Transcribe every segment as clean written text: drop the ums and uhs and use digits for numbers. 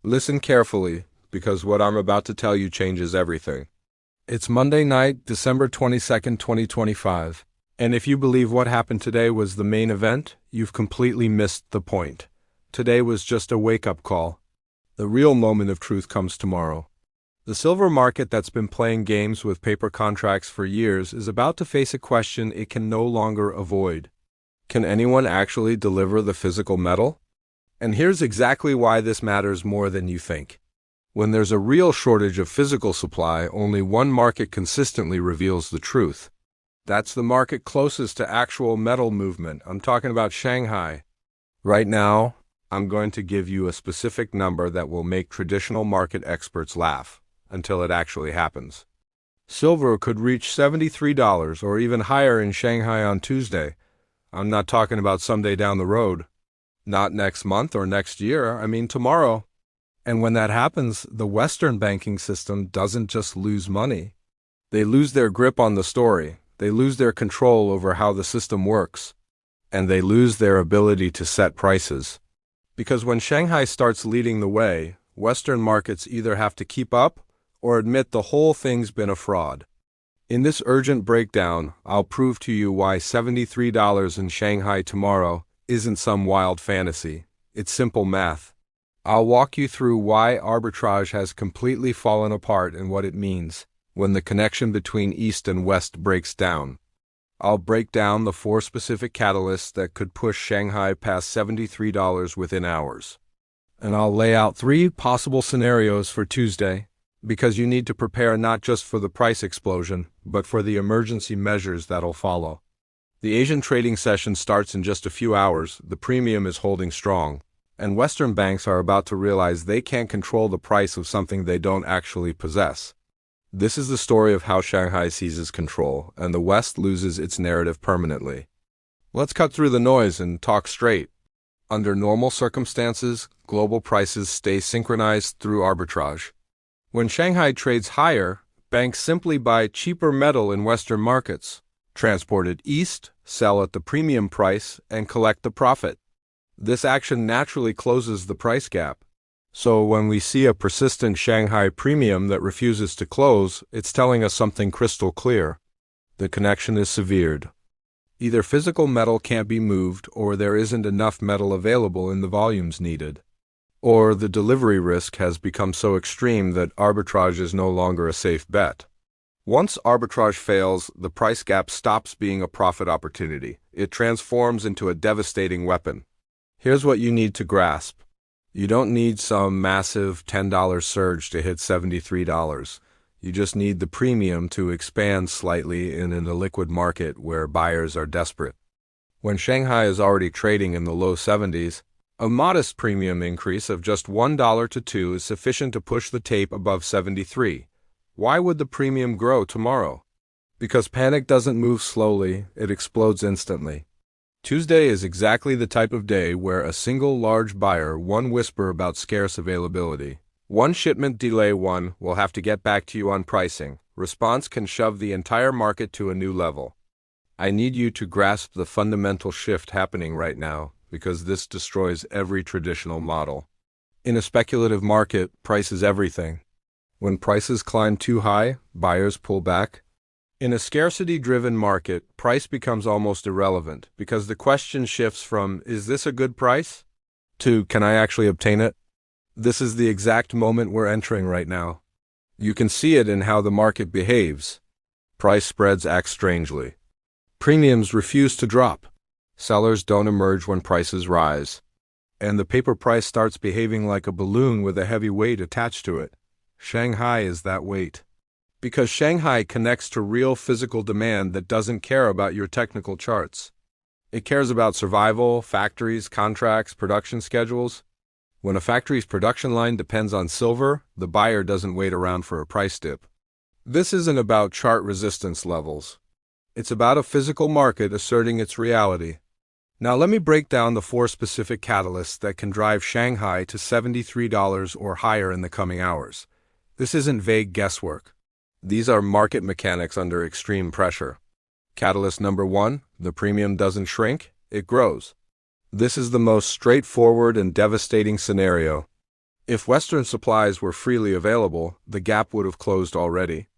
Listen carefully, because what I'm about to tell you changes everything. It's Monday night, December 22nd, 2025, and if you believe what happened today was the main event, you've completely missed the point. Today was just a wake-up call. The real moment of truth comes tomorrow. The silver market that's been playing games with paper contracts for years is about to face a question it can no longer avoid. Can anyone actually deliver the physical metal? And here's exactly why this matters more than you think. When there's a real shortage of physical supply, only one market consistently reveals the truth. That's the market closest to actual metal movement. I'm talking about Shanghai. Right now, I'm going to give you a specific number that will make traditional market experts laugh, until it actually happens. Silver could reach $73 or even higher in Shanghai on Tuesday. I'm not talking about someday down the road. Not next month or next year, I mean tomorrow. And when that happens, the Western banking system doesn't just lose money. They lose their grip on the story, they lose their control over how the system works, and they lose their ability to set prices. Because when Shanghai starts leading the way, Western markets either have to keep up or admit the whole thing's been a fraud. In this urgent breakdown, I'll prove to you why $73 in Shanghai tomorrow isn't some wild fantasy. It's simple math. I'll walk you through why arbitrage has completely fallen apart and what it means when the connection between East and West breaks down. I'll break down the 4 specific catalysts that could push Shanghai past $73 within hours. And I'll lay out 3 possible scenarios for Tuesday, because you need to prepare not just for the price explosion, but for the emergency measures that'll follow. The Asian trading session starts in just a few hours, the premium is holding strong, and Western banks are about to realize they can't control the price of something they don't actually possess. This is the story of how Shanghai seizes control, and the West loses its narrative permanently. Let's cut through the noise and talk straight. Under normal circumstances, global prices stay synchronized through arbitrage. When Shanghai trades higher, banks simply buy cheaper metal in Western markets, transport it east, sell at the premium price, and collect the profit. This action naturally closes the price gap. So when we see a persistent Shanghai premium that refuses to close, it's telling us something crystal clear. The connection is severed. Either physical metal can't be moved, or there isn't enough metal available in the volumes needed. Or the delivery risk has become so extreme that arbitrage is no longer a safe bet. Once arbitrage fails, the price gap stops being a profit opportunity. It transforms into a devastating weapon. Here's what you need to grasp. You don't need some massive $10 surge to hit $73. You just need the premium to expand slightly in an illiquid market where buyers are desperate. When Shanghai is already trading in the low 70s, a modest premium increase of just $1 to $2 is sufficient to push the tape above 73. Why would the premium grow tomorrow? Because panic doesn't move slowly, it explodes instantly. Tuesday is exactly the type of day where a single large buyer, one whisper about scarce availability, one shipment delay, one will have to get back to you on pricing, response can shove the entire market to a new level. I need you to grasp the fundamental shift happening right now, because this destroys every traditional model. In a speculative market, price is everything. When prices climb too high, buyers pull back. In a scarcity-driven market, price becomes almost irrelevant, because the question shifts from, is this a good price? To, can I actually obtain it? This is the exact moment we're entering right now. You can see it in how the market behaves. Price spreads act strangely. Premiums refuse to drop. Sellers don't emerge when prices rise. And the paper price starts behaving like a balloon with a heavy weight attached to it. Shanghai is that weight. Because Shanghai connects to real physical demand that doesn't care about your technical charts. It cares about survival, factories, contracts, production schedules. When a factory's production line depends on silver, the buyer doesn't wait around for a price dip. This isn't about chart resistance levels. It's about a physical market asserting its reality. Now let me break down the 4 specific catalysts that can drive Shanghai to $73 or higher in the coming hours. This isn't vague guesswork. These are market mechanics under extreme pressure. Catalyst number 1, the premium doesn't shrink, it grows. This is the most straightforward and devastating scenario. If Western supplies were freely available, the gap would have closed already.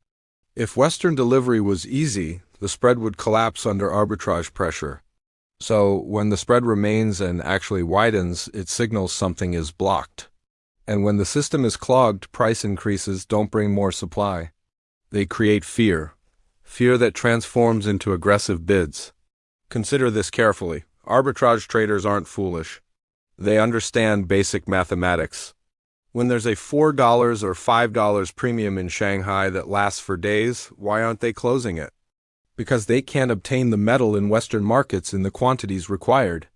If Western delivery was easy, the spread would collapse under arbitrage pressure. So, when the spread remains and actually widens, it signals something is blocked. And when the system is clogged, price increases don't bring more supply. They create fear. Fear that transforms into aggressive bids. Consider this carefully. Arbitrage traders aren't foolish. They understand basic mathematics. When there's a $4 or $5 premium in Shanghai that lasts for days, why aren't they closing it? Because they can't obtain the metal in Western markets in the quantities required.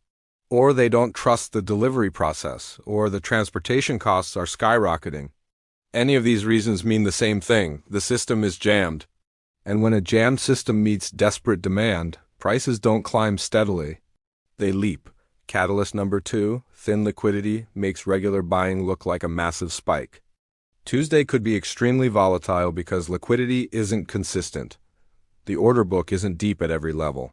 Or they don't trust the delivery process, or the transportation costs are skyrocketing. Any of these reasons mean the same thing: the system is jammed. And when a jammed system meets desperate demand, prices don't climb steadily. They leap. Catalyst number 2, thin liquidity, makes regular buying look like a massive spike. Tuesday could be extremely volatile because liquidity isn't consistent. The order book isn't deep at every level.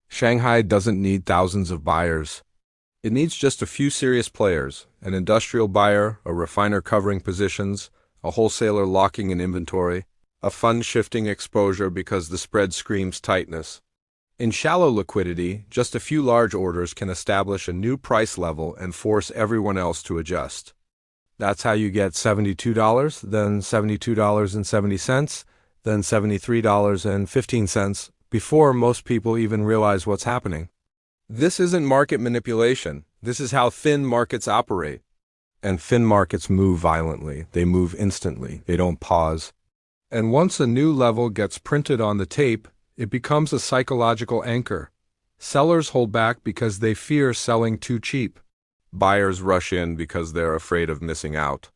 Shanghai doesn't need thousands of buyers. It needs just a few serious players: an industrial buyer, a refiner covering positions, a wholesaler locking in inventory, a fund shifting exposure because the spread screams tightness. In shallow liquidity, just a few large orders can establish a new price level and force everyone else to adjust. That's how you get $72, then $72.70, then $73.15, before most people even realize what's happening. This isn't market manipulation. This is how thin markets operate. And thin markets move violently. They move instantly. They don't pause. And once a new level gets printed on the tape, it becomes a psychological anchor. Sellers hold back because they fear selling too cheap. Buyers rush in because they're afraid of missing out.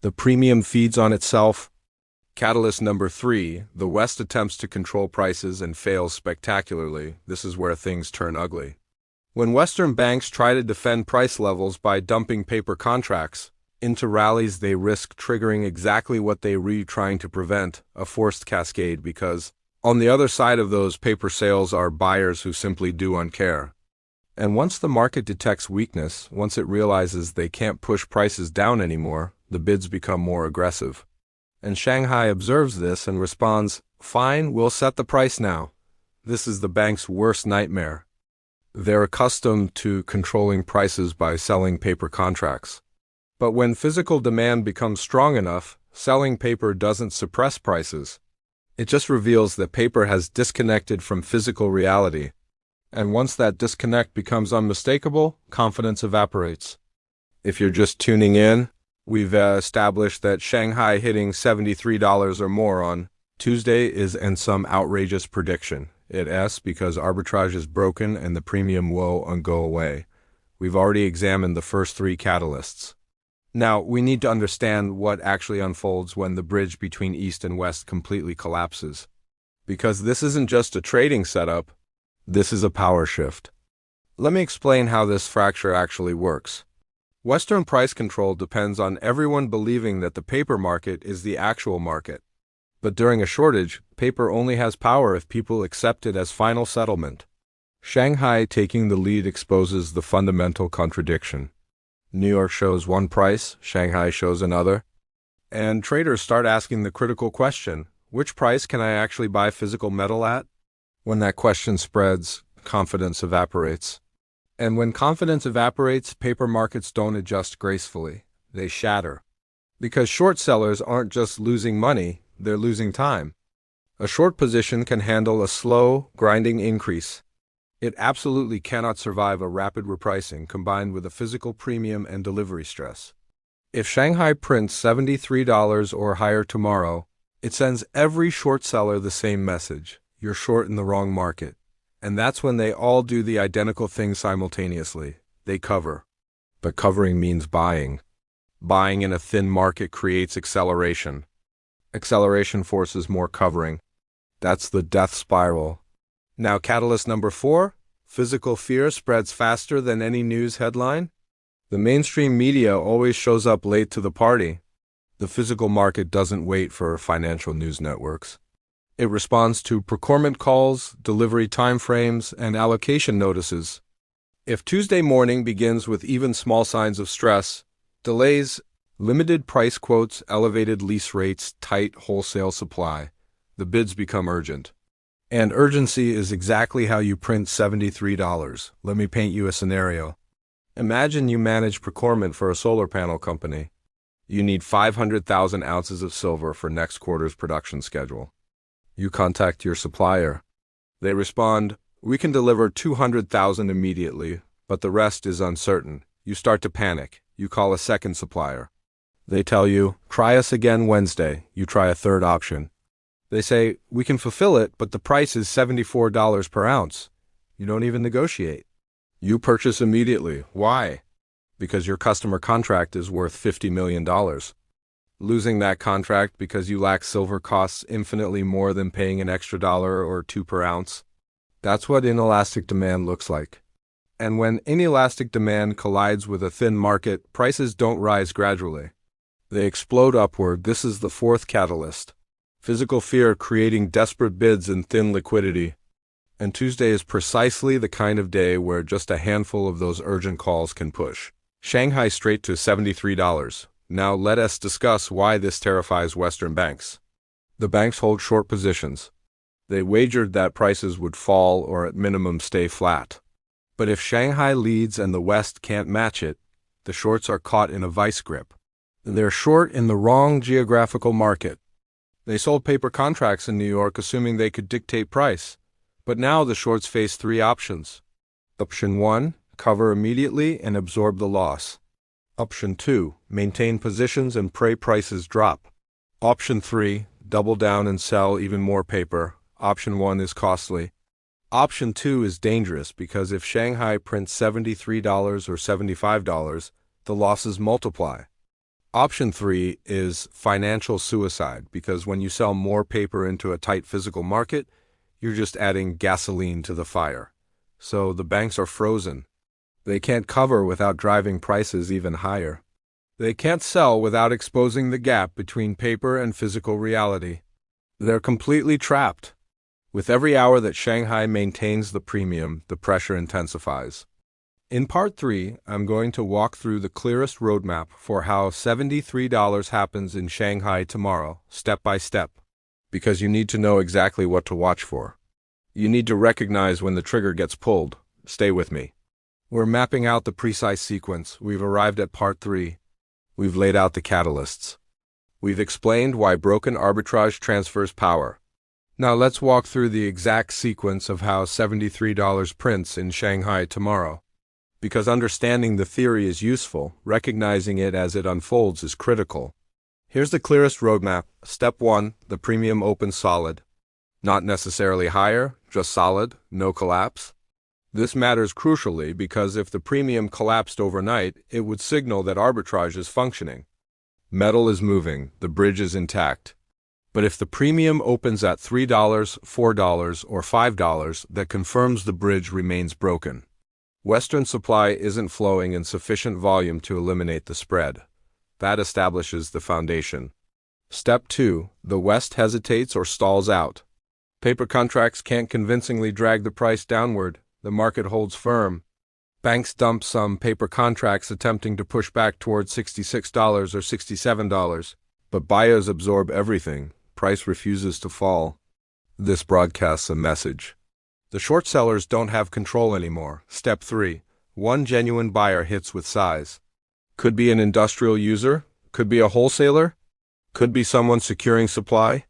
The premium feeds on itself. Catalyst number 3, the West attempts to control prices and fails spectacularly. This is where things turn ugly. When Western banks try to defend price levels by dumping paper contracts into rallies, they risk triggering exactly what they were trying to prevent: a forced cascade, because on the other side of those paper sales are buyers who simply don't care. And once the market detects weakness, once it realizes they can't push prices down anymore, the bids become more aggressive. And Shanghai observes this and responds, "Fine, we'll set the price now." This is the bank's worst nightmare. They're accustomed to controlling prices by selling paper contracts. But when physical demand becomes strong enough, selling paper doesn't suppress prices. It just reveals that paper has disconnected from physical reality. And once that disconnect becomes unmistakable, confidence evaporates. If you're just tuning in, we've established that Shanghai hitting $73 or more on Tuesday is some outrageous prediction. It's because arbitrage is broken and the premium won't go away. We've already examined the first 3 catalysts. Now, we need to understand what actually unfolds when the bridge between East and West completely collapses. Because this isn't just a trading setup, this is a power shift. Let me explain how this fracture actually works. Western price control depends on everyone believing that the paper market is the actual market. But during a shortage, paper only has power if people accept it as final settlement. Shanghai taking the lead exposes the fundamental contradiction. New York shows one price, Shanghai shows another. And traders start asking the critical question: which price can I actually buy physical metal at? When that question spreads, confidence evaporates. And when confidence evaporates, paper markets don't adjust gracefully. They shatter. Because short sellers aren't just losing money, they're losing time. A short position can handle a slow, grinding increase. It absolutely cannot survive a rapid repricing combined with a physical premium and delivery stress. If Shanghai prints $73 or higher tomorrow, it sends every short seller the same message: you're short in the wrong market. And that's when they all do the identical thing simultaneously. They cover. But covering means buying. Buying in a thin market creates acceleration. Acceleration forces more covering. That's the death spiral. Now, catalyst number 4, physical fear spreads faster than any news headline. The mainstream media always shows up late to the party. The physical market doesn't wait for financial news networks. It responds to procurement calls, delivery timeframes, and allocation notices. If Tuesday morning begins with even small signs of stress, delays, Limited price quotes, elevated lease rates, tight wholesale supply. The bids become urgent. And urgency is exactly how you print $73. Let me paint you a scenario. Imagine you manage procurement for a solar panel company. You need 500,000 ounces of silver for next quarter's production schedule. You contact your supplier. They respond, "We can deliver 200,000 immediately, but the rest is uncertain." You start to panic. You call a second supplier. They tell you, "Try us again Wednesday." You try a third option. They say, "We can fulfill it, but the price is $74 per ounce." You don't even negotiate. You purchase immediately. Why? Because your customer contract is worth $50 million. Losing that contract because you lack silver costs infinitely more than paying an extra $1 or $2 per ounce. That's what inelastic demand looks like. And when inelastic demand collides with a thin market, prices don't rise gradually. They explode upward. This is the fourth catalyst. Physical fear creating desperate bids and thin liquidity. And Tuesday is precisely the kind of day where just a handful of those urgent calls can push Shanghai straight to $73. Now let us discuss why this terrifies Western banks. The banks hold short positions. They wagered that prices would fall or at minimum stay flat. But if Shanghai leads and the West can't match it, the shorts are caught in a vice grip. They're short in the wrong geographical market. They sold paper contracts in New York assuming they could dictate price. But now the shorts face three options. Option 1, cover immediately and absorb the loss. Option 2, maintain positions and pray prices drop. Option 3, double down and sell even more paper. Option 1 is costly. Option 2 is dangerous because if Shanghai prints $73 or $75, the losses multiply. Option 3 is financial suicide because when you sell more paper into a tight physical market, you're just adding gasoline to the fire. So the banks are frozen. They can't cover without driving prices even higher. They can't sell without exposing the gap between paper and physical reality. They're completely trapped. With every hour that Shanghai maintains the premium, the pressure intensifies. In Part 3, I'm going to walk through the clearest roadmap for how $73 happens in Shanghai tomorrow, step by step. Because you need to know exactly what to watch for. You need to recognize when the trigger gets pulled. Stay with me. We're mapping out the precise sequence. We've arrived at Part 3. We've laid out the catalysts. We've explained why broken arbitrage transfers power. Now let's walk through the exact sequence of how $73 prints in Shanghai tomorrow. Because understanding the theory is useful, recognizing it as it unfolds is critical. Here's the clearest roadmap. Step 1, the premium opens solid. Not necessarily higher, just solid, no collapse. This matters crucially because if the premium collapsed overnight, it would signal that arbitrage is functioning. Metal is moving, the bridge is intact. But if the premium opens at $3, $4, or $5, that confirms the bridge remains broken. Western supply isn't flowing in sufficient volume to eliminate the spread. That establishes the foundation. Step 2, the West hesitates or stalls out. Paper contracts can't convincingly drag the price downward. The market holds firm. Banks dump some paper contracts attempting to push back towards $66 or $67. But buyers absorb everything. Price refuses to fall. This broadcasts a message. The short sellers don't have control anymore. Step 3. One genuine buyer hits with size. Could be an industrial user, could be a wholesaler, could be someone securing supply.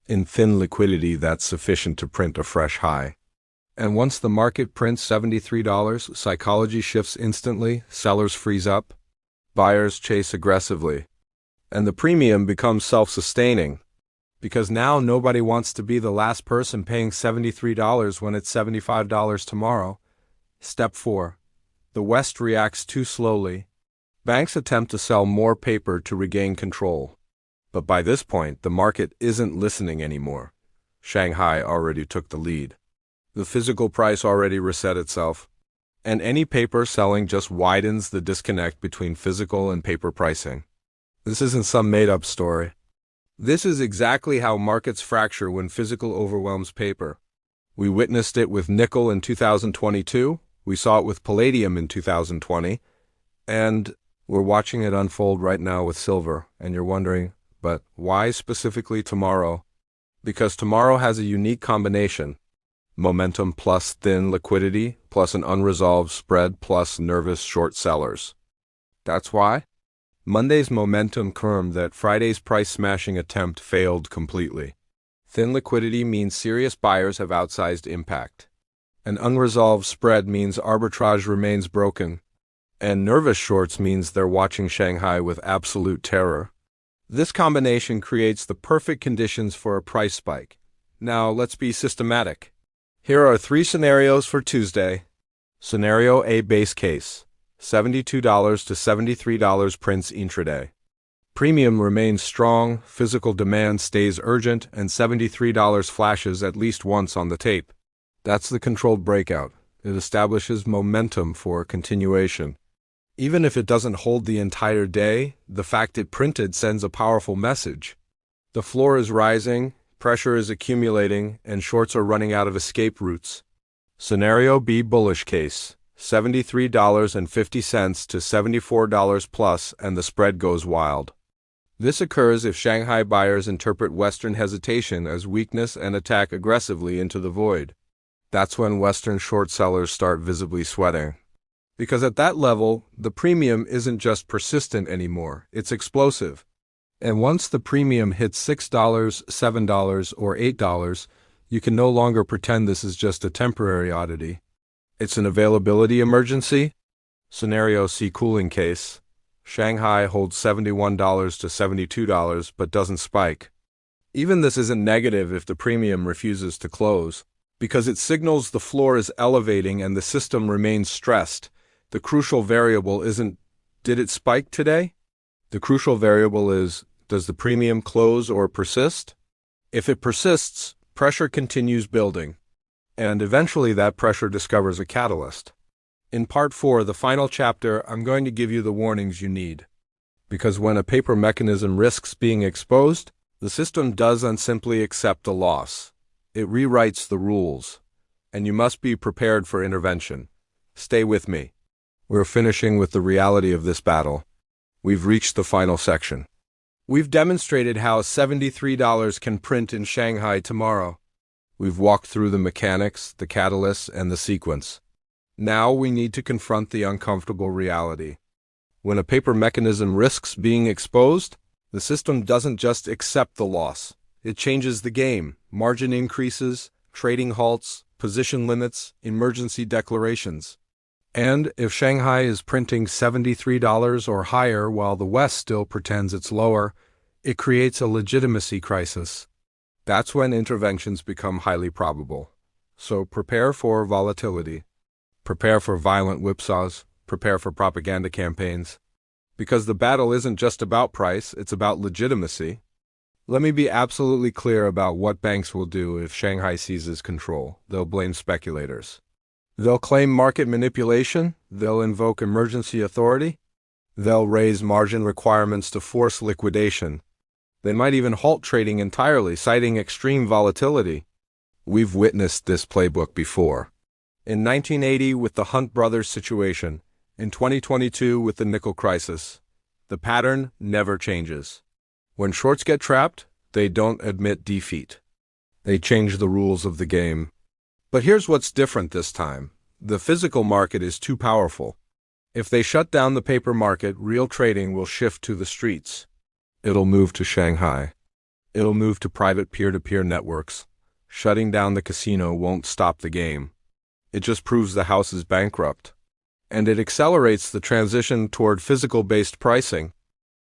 In thin liquidity, that's sufficient to print a fresh high. And once the market prints $73, psychology shifts instantly, sellers freeze up, buyers chase aggressively. And the premium becomes self-sustaining. Because now nobody wants to be the last person paying $73 when it's $75 tomorrow. Step 4. The West reacts too slowly. Banks attempt to sell more paper to regain control. But by this point, the market isn't listening anymore. Shanghai already took the lead. The physical price already reset itself. And any paper selling just widens the disconnect between physical and paper pricing. This isn't some made-up story. This is exactly how markets fracture when physical overwhelms paper. We witnessed it with nickel in 2022, we saw it with palladium in 2020, and We're watching it unfold right now with silver, and you're wondering, but why specifically tomorrow? Because tomorrow has a unique combination: momentum plus thin liquidity plus an unresolved spread plus nervous short sellers. That's why Monday's momentum confirmed that Friday's price-smashing attempt failed completely. Thin liquidity means serious buyers have outsized impact. An unresolved spread means arbitrage remains broken. And nervous shorts means they're watching Shanghai with absolute terror. This combination creates the perfect conditions for a price spike. Now, let's be systematic. Here are 3 scenarios for Tuesday. Scenario A: base case, $72 to $73 prints intraday. Premium remains strong, physical demand stays urgent, and $73 flashes at least once on the tape. That's the controlled breakout. It establishes momentum for continuation. Even if it doesn't hold the entire day, the fact it printed sends a powerful message. The floor is rising, pressure is accumulating, and shorts are running out of escape routes. Scenario B: bullish case, $73.50 to $74 plus, and the spread goes wild. This occurs if Shanghai buyers interpret Western hesitation as weakness and attack aggressively into the void. That's when Western short sellers start visibly sweating. Because at that level, the premium isn't just persistent anymore, it's explosive. And once the premium hits $6, $7, or $8, you can no longer pretend this is just a temporary oddity. It's an availability emergency. Scenario C: cooling case. Shanghai holds $71 to $72 but doesn't spike. Even this isn't negative if the premium refuses to close, because it signals the floor is elevating and the system remains stressed. The crucial variable isn't, did it spike today? The crucial variable is, does the premium close or persist? If it persists, pressure continues building. And eventually that pressure discovers a catalyst. In Part 4, the final chapter, I'm going to give you the warnings you need. Because when a paper mechanism risks being exposed, the system doesn't simply accept a loss. It rewrites the rules. And you must be prepared for intervention. Stay with me. We're finishing with the reality of this battle. We've reached the final section. We've demonstrated how $73 can print in Shanghai tomorrow. We've walked through the mechanics, the catalysts, and the sequence. Now we need to confront the uncomfortable reality. When a paper mechanism risks being exposed, the system doesn't just accept the loss. It changes the game. Margin increases, trading halts, position limits, emergency declarations. And if Shanghai is printing $73 or higher while the West still pretends it's lower, it creates a legitimacy crisis. That's when interventions become highly probable. So prepare for volatility. Prepare for violent whipsaws. Prepare for propaganda campaigns. Because the battle isn't just about price, it's about legitimacy. Let me be absolutely clear about what banks will do if Shanghai seizes control. They'll blame speculators. They'll claim market manipulation, they'll invoke emergency authority, they'll raise margin requirements to force liquidation. They might even halt trading entirely, citing extreme volatility. We've witnessed this playbook before. In 1980 with the Hunt brothers situation, in 2022 with the nickel crisis. The pattern never changes. When shorts get trapped, they don't admit defeat. They change the rules of the game. But here's what's different this time. The physical market is too powerful. If they shut down the paper market, real trading will shift to the streets. It'll move to Shanghai. It'll move to private peer-to-peer networks. Shutting down the casino won't stop the game. It just proves the house is bankrupt. And it accelerates the transition toward physical-based pricing.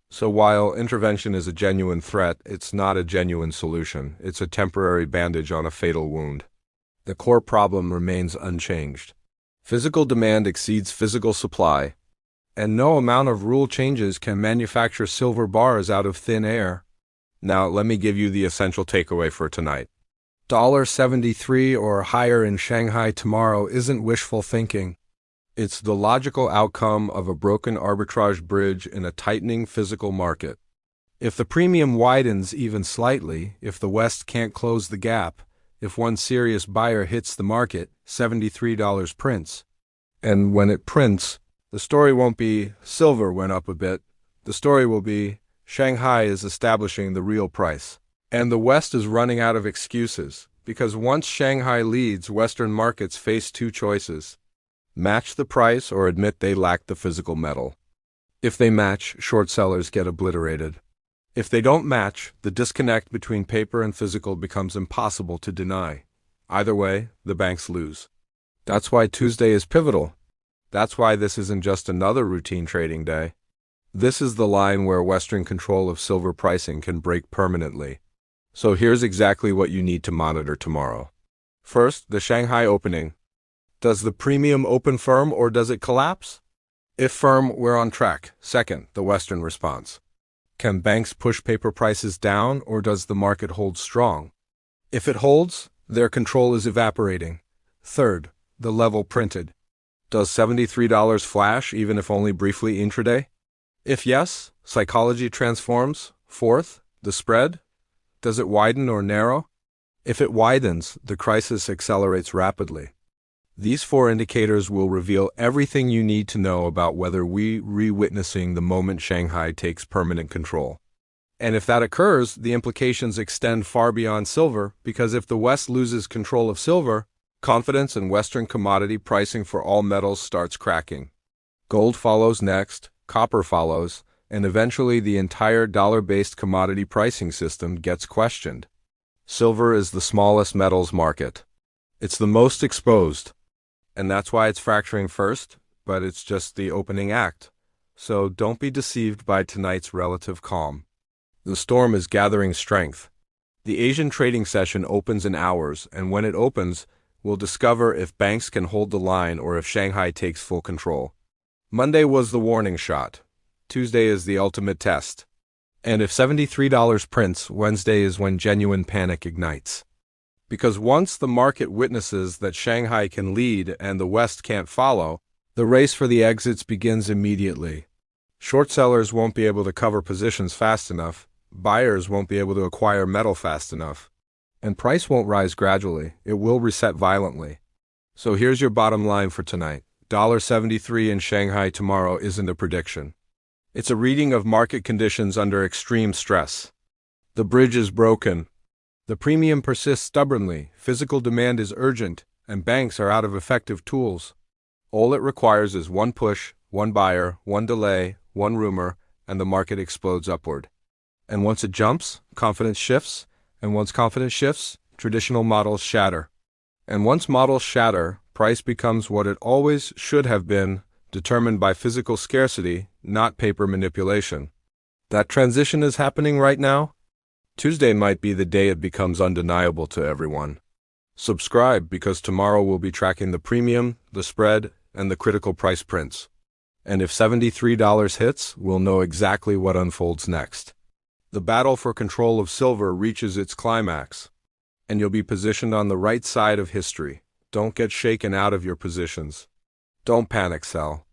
So while intervention is a genuine threat, it's not a genuine solution. It's a temporary bandage on a fatal wound. The core problem remains unchanged. Physical demand exceeds physical supply, and no amount of rule changes can manufacture silver bars out of thin air. Now, let me give you the essential takeaway for tonight. $73 or higher in Shanghai tomorrow isn't wishful thinking. It's the logical outcome of a broken arbitrage bridge in a tightening physical market. If the premium widens even slightly, if the West can't close the gap, if one serious buyer hits the market, $73 prints. And when it prints, The story won't be silver went up a bit. The story will be Shanghai is establishing the real price. And the West is running out of excuses, because once Shanghai leads, Western markets face two choices: match the price or admit they lack the physical metal. If they match, short sellers get obliterated. If they don't match, the disconnect between paper and physical becomes impossible to deny. Either way, the banks lose. That's why Tuesday is pivotal. That's why this isn't just another routine trading day. This is the line where Western control of silver pricing can break permanently. So here's exactly what you need to monitor tomorrow. First, the Shanghai opening. Does the premium open firm or does it collapse? If firm, we're on track. Second, the Western response. Can banks push paper prices down or does the market hold strong? If it holds, their control is evaporating. Third, the level printed. Does $73 flash even if only briefly intraday? If yes, psychology transforms. Fourth, the spread. Does it widen or narrow? If it widens, the crisis accelerates rapidly. These four indicators will reveal everything you need to know about whether we're re-witnessing the moment Shanghai takes permanent control. And if that occurs, the implications extend far beyond silver, because if the West loses control of silver, confidence in Western commodity pricing for all metals starts cracking. Gold follows next, copper follows, and eventually the entire dollar-based commodity pricing system gets questioned. Silver is the smallest metals market. It's the most exposed. And that's why it's fracturing first, but it's just the opening act. So don't be deceived by tonight's relative calm. The storm is gathering strength. The Asian trading session opens in hours, and when it opens, we'll discover if banks can hold the line or if Shanghai takes full control. Monday was the warning shot. Tuesday is the ultimate test. And if $73 prints, Wednesday is when genuine panic ignites. Because once the market witnesses that Shanghai can lead and the West can't follow, the race for the exits begins immediately. Short sellers won't be able to cover positions fast enough, buyers won't be able to acquire metal fast enough, and price won't rise gradually, it will reset violently. So here's your bottom line for tonight. $73 in Shanghai tomorrow isn't a prediction. It's a reading of market conditions under extreme stress. The bridge is broken. The premium persists stubbornly, physical demand is urgent, and banks are out of effective tools. All it requires is one push, one buyer, one delay, one rumor, and the market explodes upward. And once it jumps, confidence shifts, and once confidence shifts, traditional models shatter. And once models shatter, price becomes what it always should have been, determined by physical scarcity, not paper manipulation. That transition is happening right now. Tuesday might be the day it becomes undeniable to everyone. Subscribe because tomorrow we'll be tracking the premium, the spread, and the critical price prints. And if $73 hits, we'll know exactly what unfolds next. The battle for control of silver reaches its climax, and you'll be positioned on the right side of history. Don't get shaken out of your positions. Don't panic sell.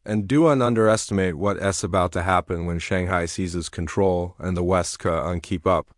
And do not underestimate what's about to happen when Shanghai seizes control and the West can't keep up.